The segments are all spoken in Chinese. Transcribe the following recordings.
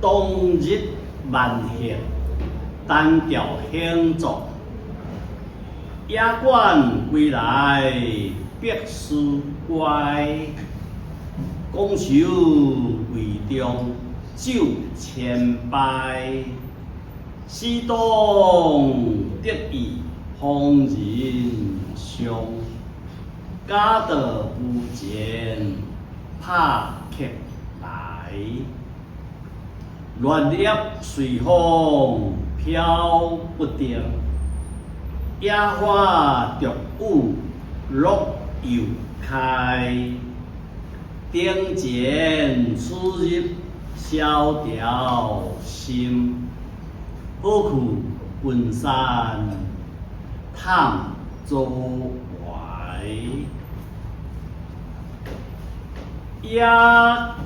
冬日万幸，单调兴作。野馆归来别思乖，拱手为中酒千杯。西东得意方人伤，家道无钱拍客来。乱叶随风飘不定，野花独舞落又开。顶前出入萧条心，好去云山探周怀。野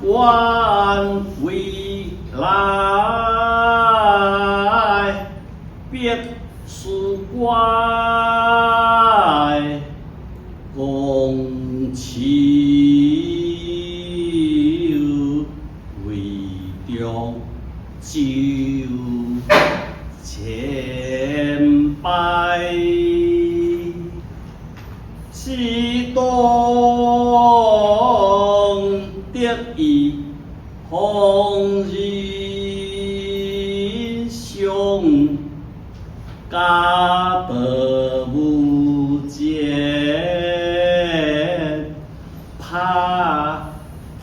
馆归来别思乖，拱手为中酒千杯。西东得意方人伤，家道无钱拍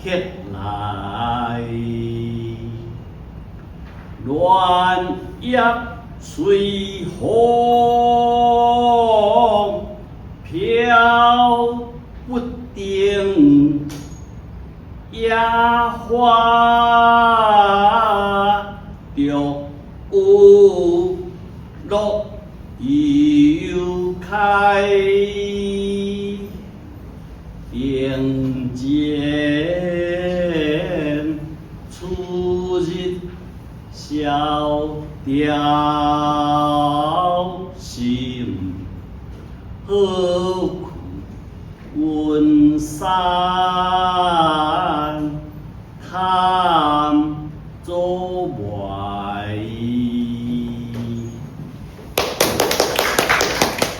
客来。乱叶随风飘不定，野花独舞落又开。顶前出入萧条心，好去云山